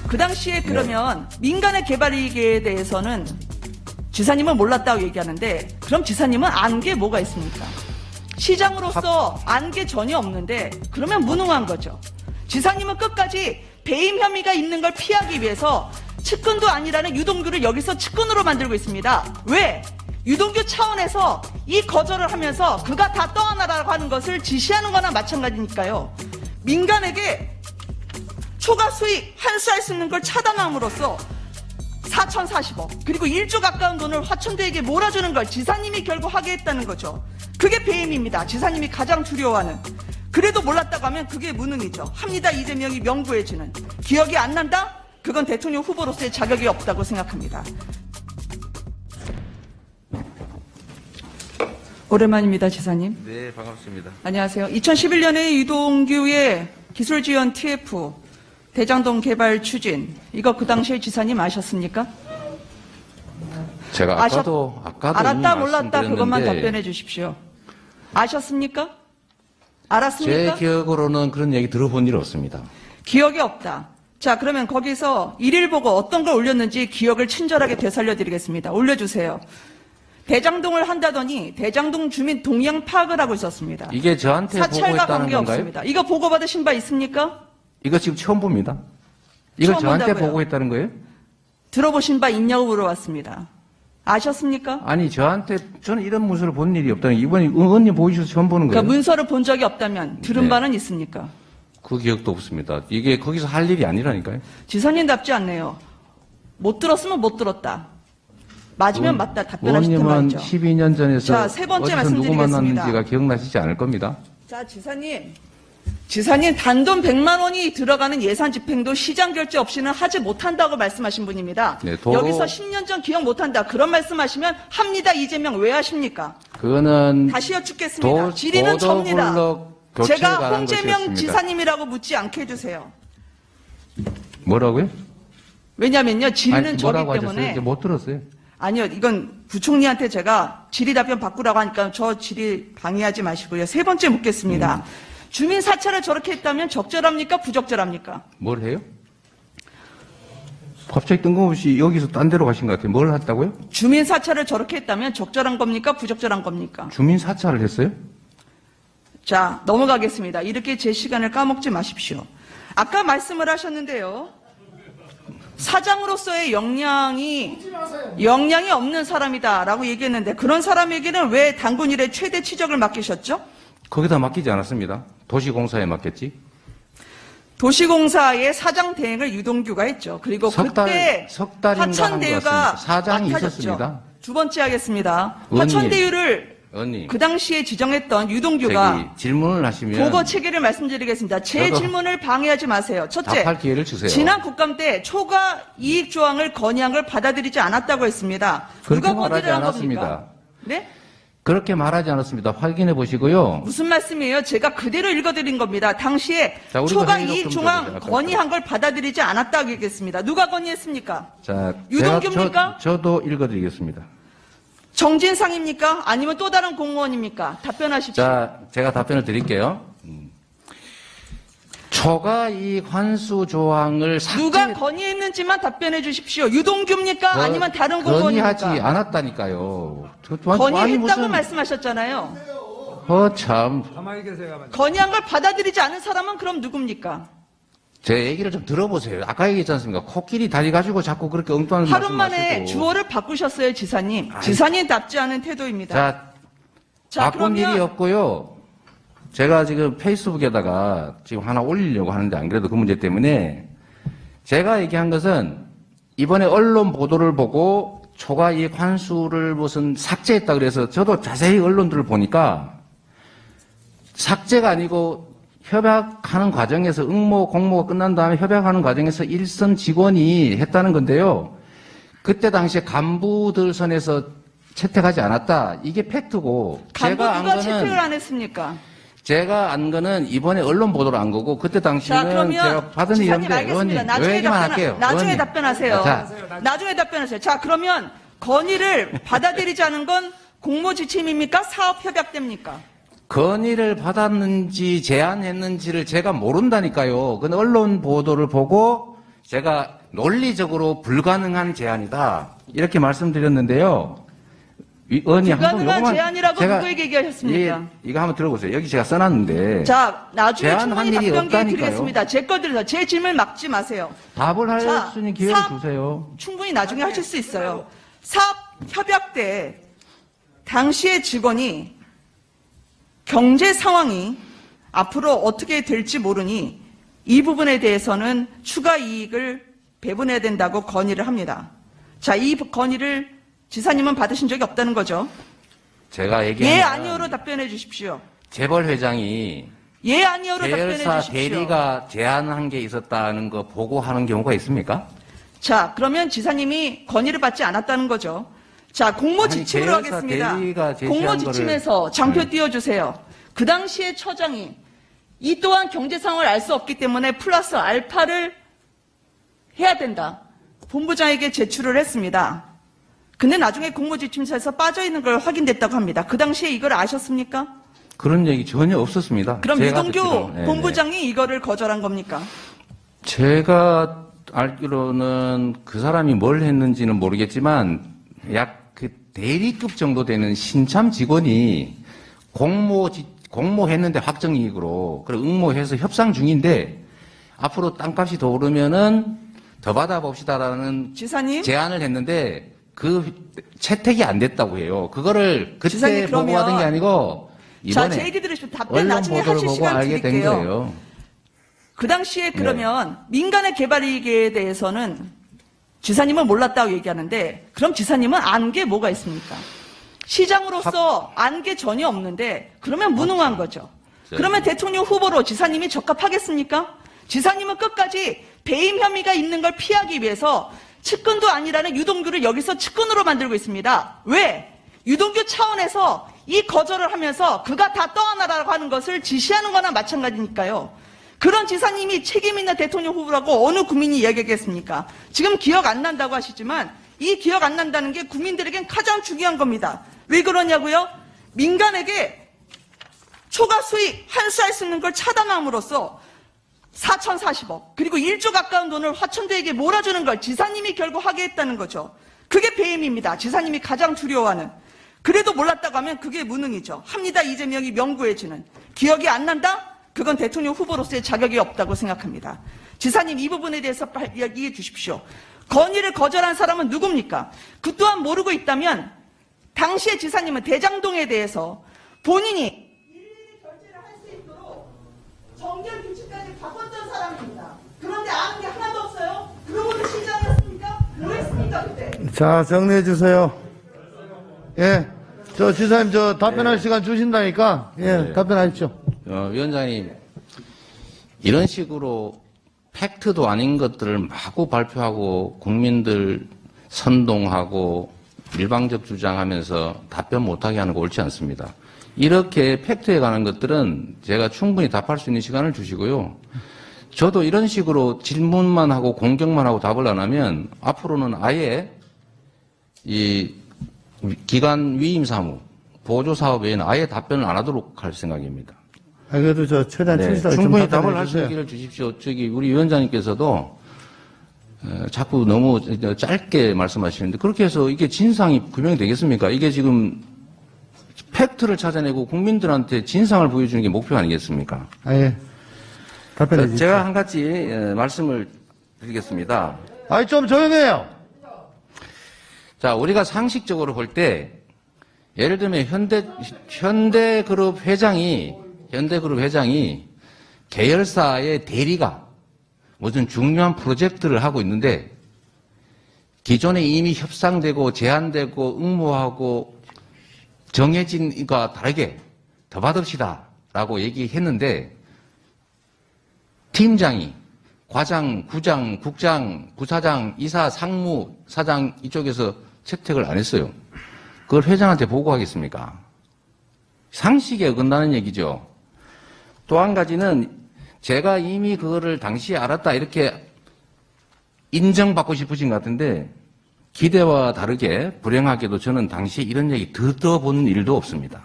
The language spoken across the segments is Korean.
그 당시에 그러면 민간의 개발 이익에 대해서는 지사님은 몰랐다고 얘기하는데 그럼 지사님은 안 게 뭐가 있습니까? 시장으로서 안 게 전혀 없는데 그러면 무능한 거죠. 지사님은 끝까지 배임 혐의가 있는 걸 피하기 위해서 측근도 아니라는 유동규를 여기서 측근으로 만들고 있습니다. 왜? 유동규 차원에서 이 거절을 하면서 그가 다 떠나라고 하는 것을 지시하는 거나 마찬가지니까요. 민간에게 초과 수익 환수할 수 있는 걸 차단함으로써 4,040억 그리고 1조 가까운 돈을 화천대유에게 몰아주는 걸 지사님이 결국 하게 했다는 거죠. 그게 배임입니다. 지사님이 가장 두려워하는. 그래도 몰랐다고 하면 그게 무능이죠. 합니다. 이재명이 명부해지는. 기억이 안 난다? 그건 대통령 후보로서의 자격이 없다고 생각합니다. 오랜만입니다. 지사님. 네, 반갑습니다. 안녕하세요. 2011년에 유동규의 기술지원 TF 대장동 개발 추진 이거 그 당시에 지사님 아셨습니까? 제가 아까도 알았다 몰랐다 그것만 말씀드렸는데 답변해 주십시오. 아셨습니까? 알았습니까? 제 기억으로는 그런 얘기 들어본 일 없습니다. 기억이 없다. 자, 그러면 거기서 일일 보고 어떤 걸 올렸는지 기억을 친절하게 되살려 드리겠습니다. 올려주세요. 대장동을 한다더니 대장동 주민 동향 파악을 하고 있었습니다. 이게 저한테 사찰과 보고했다는 관계 건가요? 없습니다. 이거 보고받으신 바 있습니까? 이거 지금 처음 봅니다. 이거 처음 저한테 본다고요? 보고했다는 거예요? 들어보신 바 있냐고 물어봤습니다. 아셨습니까? 아니, 저는 이런 문서를 본 일이 없다는 게 이번에 의원님 보여주셔서 처음 보는 거예요. 그러니까 문서를 본 적이 없다면 들은 네. 바는 있습니까? 그 기억도 없습니다. 이게 거기서 할 일이 아니라니까요. 지사님답지 않네요. 못 들었으면 못 들었다. 맞으면 맞다 답변하실 텐 의원님은 말이죠. 12년 전에서 자, 세 번째 어디서 누구 말씀드리겠습니다. 만났는지가 기억나시지 않을 겁니다. 자, 지사님 단돈 100만 원이 들어가는 예산 집행도 시장 결제 없이는 하지 못한다고 말씀하신 분입니다. 네, 여기서 10년 전 기억 못한다. 그런 말씀하시면 합니다. 이재명 왜 하십니까? 그거는 다시 여쭙겠습니다. 질의는 접니다. 교체에 제가 관한 홍재명 것이었습니다. 지사님이라고 묻지 않게 해주세요. 뭐라고요? 왜냐면요. 질의는 아니, 저기 뭐라고 하셨어요? 때문에. 이제 못 들었어요. 아니요. 이건 부총리한테 제가 질의 답변 바꾸라고 하니까 저 질의 방해하지 마시고요. 세 번째 묻겠습니다. 주민 사찰을 저렇게 했다면 적절합니까? 부적절합니까? 뭘 해요? 갑자기 뜬금없이 여기서 딴 데로 가신 것 같아요. 뭘 했다고요? 주민 사찰을 저렇게 했다면 적절한 겁니까? 부적절한 겁니까? 주민 사찰을 했어요? 자, 넘어가겠습니다. 이렇게 제 시간을 까먹지 마십시오. 아까 말씀을 하셨는데요. 사장으로서의 역량이 없는 사람이다라고 얘기했는데 그런 사람에게는 왜 당군 일의 최대 치적을 맡기셨죠? 거기다 맡기지 않았습니다. 도시공사에 맡겼지. 도시공사의 사장 대행을 유동규가 했죠. 그리고 석 달- 그때 석 달인가 한것 화천대유가 같습니다. 사장이 맡아졌죠. 있었습니다. 두 번째 하겠습니다. 의원님. 화천대유를 의원님, 그 당시에 지정했던 유동규가 저기 질문을 하시면 보고 체계를 말씀드리겠습니다. 제 저도 질문을 방해하지 마세요. 첫째, 답할 기회를 주세요. 지난 국감 때 초과 이익 조항을 건의한 걸 받아들이지 않았다고 했습니다. 그렇게 누가 말하지 건의를 한 않았습니다. 겁니까? 네? 그렇게 말하지 않았습니다. 확인해 보시고요. 무슨 말씀이에요? 제가 그대로 읽어드린 겁니다. 당시에 자, 우리가 초과 회의록 이익 좀 조항 줘보세요. 건의한 걸 받아들이지 않았다고 얘기했습니다. 누가 건의했습니까? 자, 유동규입니까? 저도 읽어드리겠습니다. 정진상입니까? 아니면 또 다른 공무원입니까? 답변하십시오. 자, 제가 답변을 드릴게요. 초과 이익 환수 조항을 누가 건의했는지만 답변해 주십시오. 유동규입니까? 아니면 다른 건의하지 공무원입니까? 않았다니까요. 건의했다고 말씀하셨잖아요. 참. 건의한 걸 받아들이지 않은 사람은 그럼 누굽니까? 제 얘기를 좀 들어보세요. 아까 얘기했지 않습니까? 코끼리 다리 가지고 자꾸 그렇게 엉뚱한 하루 말씀 만에 마시고. 주어를 바꾸셨어요, 지사님. 지사님답지 않은 태도입니다. 자, 바꾼 그러면 일이 없고요. 제가 지금 페이스북에다가 지금 하나 올리려고 하는데 안 그래도 그 문제 때문에 제가 얘기한 것은 이번에 언론 보도를 보고 초과 이익 환수를 무슨 삭제했다 그래서 저도 자세히 언론들을 보니까 삭제가 아니고 협약하는 과정에서 응모 공모가 끝난 다음에 협약하는 과정에서 일선 직원이 했다는 건데요. 그때 당시에 간부들 선에서 채택하지 않았다. 이게 팩트고 간부 제가 안 누가 거는 채택을 안 했습니까? 제가 안 거는 이번에 언론 보도를 안 거고 그때 자, 당시는 그러면 제가 받은 지사님 일인데 알겠습니다. 의원님 요 얘기만 할게요. 나중에 의원님. 답변하세요. 자, 나중에 답변하세요. 자, 그러면 건의를 받아들이지 않은 건 공모지침입니까? 사업협약됩니까? 건의를 받았는지 제안했는지를 제가 모른다니까요. 그건 언론 보도를 보고 제가 논리적으로 불가능한 제안이다 이렇게 말씀드렸는데요. 의원님 한번 불가능한 요거만 제안이라고 제가 누구에게 얘기하셨습니까? 이거 한번 들어보세요. 여기 제가 써놨는데 자, 나중에 제안한 충분히 일이 답변 기회 없다니까요. 드리겠습니다. 제 거 들어서 제 질문 막지 마세요. 답을 할 자, 수 있는 기회를 사업- 주세요. 충분히 나중에 하실 수 있어요. 사업 협약 때 당시의 직원이 경제 상황이 앞으로 어떻게 될지 모르니 이 부분에 대해서는 추가 이익을 배분해야 된다고 건의를 합니다. 자, 이 건의를 지사님은 받으신 적이 없다는 거죠. 제가 얘기한 예, 건 아니요로 답변해 주십시오. 재벌 회장이 예, 아니요로 답변해 계열사 주십시오. 대리가 제안한 게 있었다는 거 보고하는 경우가 있습니까? 자, 그러면 지사님이 건의를 받지 않았다는 거죠. 자, 공모 아니, 지침으로 계열사 하겠습니다. 대리가 제시한 공모 거를- 지침에서 장표 네. 띄워주세요. 그 당시에 처장이 이 또한 경제 상황을 알 수 없기 때문에 플러스 알파를 해야 된다. 본부장에게 제출을 했습니다. 근데 나중에 공모 지침서에서 빠져있는 걸 확인됐다고 합니다. 그 당시에 이걸 아셨습니까? 그런 얘기 전혀 없었습니다. 그럼 제가 유동규 듣기로는. 네, 네. 본부장이 이거를 거절한 겁니까? 제가 알기로는 그 사람이 뭘 했는지는 모르겠지만 약 그 대리급 정도 되는 신참 직원이 공모했는데 확정이익으로 그리고 응모해서 협상 중인데 앞으로 땅값이 더 오르면은 더 받아봅시다라는 지사님? 제안을 했는데 그 채택이 안 됐다고 해요. 그거를 그때 지사님, 그러면- 보고받은 게 아니고 자, 이번에 제 얘기 들으시면 답변 언론 나중에 보도를 하실 보고 시간 알게 된 드릴게요. 거예요. 그 당시에 네. 그러면 민간의 개발 이익에 대해서는 지사님은 몰랐다고 얘기하는데 그럼 지사님은 안 게 뭐가 있습니까? 시장으로서 안 게 전혀 없는데 그러면 무능한 거죠. 네. 그러면 대통령 후보로 지사님이 적합하겠습니까? 지사님은 끝까지 배임 혐의가 있는 걸 피하기 위해서 측근도 아니라는 유동규를 여기서 측근으로 만들고 있습니다. 왜? 유동규 차원에서 이 거절을 하면서 그가 다 떠안아라고 하는 것을 지시하는 거나 마찬가지니까요. 그런 지사님이 책임 있는 대통령 후보라고 어느 국민이 이야기하겠습니까? 지금 기억 안 난다고 하시지만 이 기억 안 난다는 게 국민들에겐 가장 중요한 겁니다. 왜 그러냐고요? 민간에게 초과 수익 환수할 수 있는 걸 차단함으로써 4,040억 그리고 1조 가까운 돈을 화천대에게 몰아주는 걸 지사님이 결국 하게 했다는 거죠. 그게 배임입니다. 지사님이 가장 두려워하는. 그래도 몰랐다고 하면 그게 무능이죠. 합니다. 이재명이 명구해지는. 기억이 안 난다? 그건 대통령 후보로서의 자격이 없다고 생각합니다. 지사님 이 부분에 대해서 이야기해 주십시오. 건의를 거절한 사람은 누굽니까? 그 또한 모르고 있다면 당시의 지사님은 대장동에 대해서 본인이 일일이 결제를 할 수 있도록 정결 규칙까지 바꿨던 사람입니다. 그런데 아는 게 하나도 없어요? 그러고도 시장이었습니까? 뭐 했습니까 그때? 자, 정리해 주세요. 예. 저 지사님 저 답변할 시간 주신다니까. 예, 네. 답변하십시오. 위원장님, 이런 식으로 팩트도 아닌 것들을 마구 발표하고 국민들 선동하고 일방적 주장하면서 답변 못하게 하는 거 옳지 않습니다. 이렇게 팩트에 관한 것들은 제가 충분히 답할 수 있는 시간을 주시고요. 저도 이런 식으로 질문만 하고 공격만 하고 답을 안 하면 앞으로는 아예 이 기관 위임 사무, 보조 사업 외에는 아예 답변을 안 하도록 할 생각입니다. 아, 그래도 저 최대한 네, 친절하게 좀 충분히 답변해 답을 할 수 주세요. 있는 기회를 주십시오. 저기 우리 위원장님께서도 자꾸 너무 짧게 말씀하시는데 그렇게 해서 이게 진상이 규명이 되겠습니까? 이게 지금 팩트를 찾아내고 국민들한테 진상을 보여주는 게 목표 아니겠습니까? 아, 예. 답변해 주십시오. 제가 한 가지 말씀을 드리겠습니다. 아이, 좀 조용해요. 자, 우리가 상식적으로 볼 때 예를 들면 현대그룹 회장이 계열사의 대리가 무슨 중요한 프로젝트를 하고 있는데 기존에 이미 협상되고 제안되고 응모하고 정해진 것과 다르게 더 받읍시다 라고 얘기했는데 팀장이 과장, 부장, 국장, 부사장, 이사, 상무, 사장 이쪽에서 채택을 안 했어요. 그걸 회장한테 보고하겠습니까? 상식에 어긋나는 얘기죠. 또 한 가지는 제가 이미 그거를 당시에 알았다 이렇게 인정받고 싶으신 것 같은데 기대와 다르게 불행하게도 저는 당시에 이런 얘기 듣어본 일도 없습니다.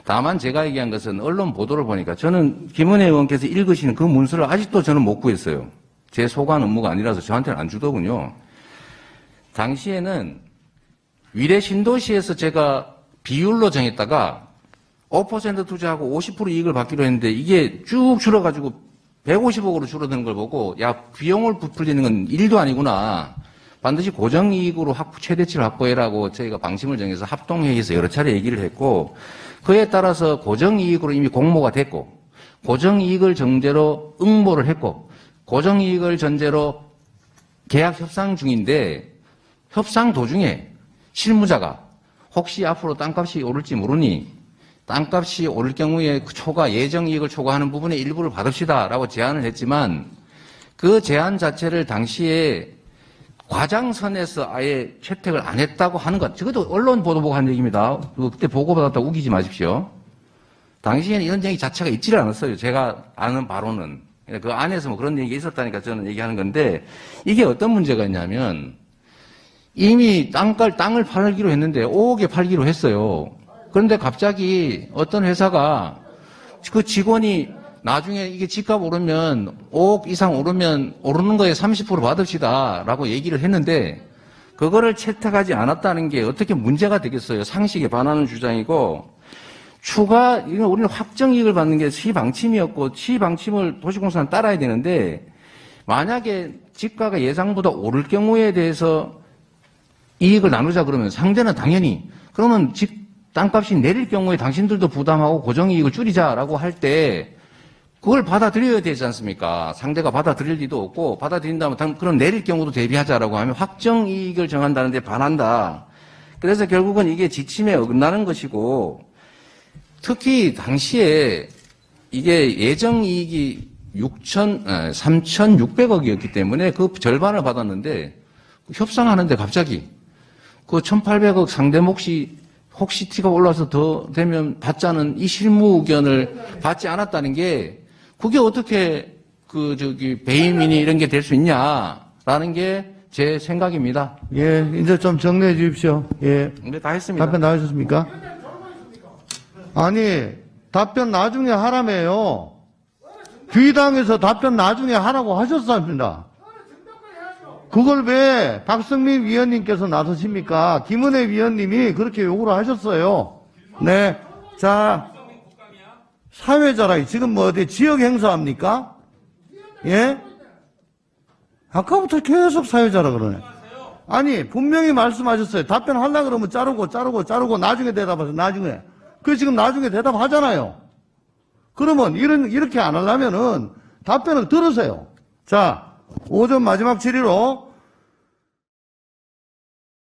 다만 제가 얘기한 것은 언론 보도를 보니까 저는 김은혜 의원께서 읽으시는 그 문서를 아직도 저는 못 구했어요. 제 소관 업무가 아니라서 저한테는 안 주더군요. 당시에는 위례 신도시에서 제가 비율로 정했다가 5% 투자하고 50% 이익을 받기로 했는데 이게 쭉 줄어가지고 150억으로 줄어드는 걸 보고 야 비용을 부풀리는 건 일도 아니구나. 반드시 고정이익으로 최대치를 확보해라고 저희가 방침을 정해서 합동회의에서 여러 차례 얘기를 했고 그에 따라서 고정이익으로 이미 공모가 됐고 고정이익을 전제로 응모를 했고 고정이익을 전제로 계약 협상 중인데 협상 도중에 실무자가 혹시 앞으로 땅값이 오를지 모르니 땅값이 오를 경우에 예정이익을 초과하는 부분의 일부를 받읍시다라고 제안을 했지만 그 제안 자체를 당시에 과장선에서 아예 채택을 안 했다고 하는 것. 저것도 언론 보도 보고 한 얘기입니다. 그때 보고받았다고 우기지 마십시오. 당시에는 이런 얘기 자체가 있지를 않았어요. 제가 아는 바로는. 그 안에서 뭐 그런 얘기가 있었다니까 저는 얘기하는 건데 이게 어떤 문제가 있냐면 이미 땅을 팔기로 했는데 5억에 팔기로 했어요. 그런데 갑자기 어떤 회사가 그 직원이 나중에 이게 집값 오르면 5억 이상 오르는 거에 30% 받읍시다 라고 얘기를 했는데 그거를 채택하지 않았다는 게 어떻게 문제가 되겠어요. 상식에 반하는 주장이고 이건 우리는 확정이익을 받는 게 시방침이었고 시방침을 도시공사는 따라야 되는데 만약에 집가가 예상보다 오를 경우에 대해서 이익을 나누자 그러면 상대는 당연히 그러면 땅값이 내릴 경우에 당신들도 부담하고 고정이익을 줄이자라고 할 때 그걸 받아들여야 되지 않습니까? 상대가 받아들일 리도 없고 받아들인다면 그럼 내릴 경우도 대비하자라고 하면 확정이익을 정한다는데 반한다. 그래서 결국은 이게 지침에 어긋나는 것이고 특히 당시에 이게 예정이익이 3,600억이었기 때문에 그 절반을 받았는데 협상하는데 갑자기 그 1,800억 상대 몫이 혹시 티가 올라서 더 되면 받자는 이 실무 의견을 받지 않았다는 게 그게 어떻게 배임이니 이런 게 될 수 있냐라는 게 제 생각입니다. 예, 이제 좀 정리해 주십시오. 예. 네, 다 했습니다. 답변 나오셨습니까? 아니, 답변 나중에 하라며요. 귀당에서 답변 나중에 하라고 하셨습니다. 그걸 왜 박성민 위원님께서 나서십니까? 김은혜 위원님이 그렇게 요구를 하셨어요. 네. 자, 사회자라, 지금 뭐 어디 지역 행사합니까? 예? 아까부터 계속 사회자라 그러네. 아니, 분명히 말씀하셨어요. 답변하려고 그러면 자르고, 나중에 대답하세요, 나중에. 그 지금 나중에 대답하잖아요. 그러면 이렇게 안 하려면은 답변을 들으세요. 자, 5점 마지막 질의로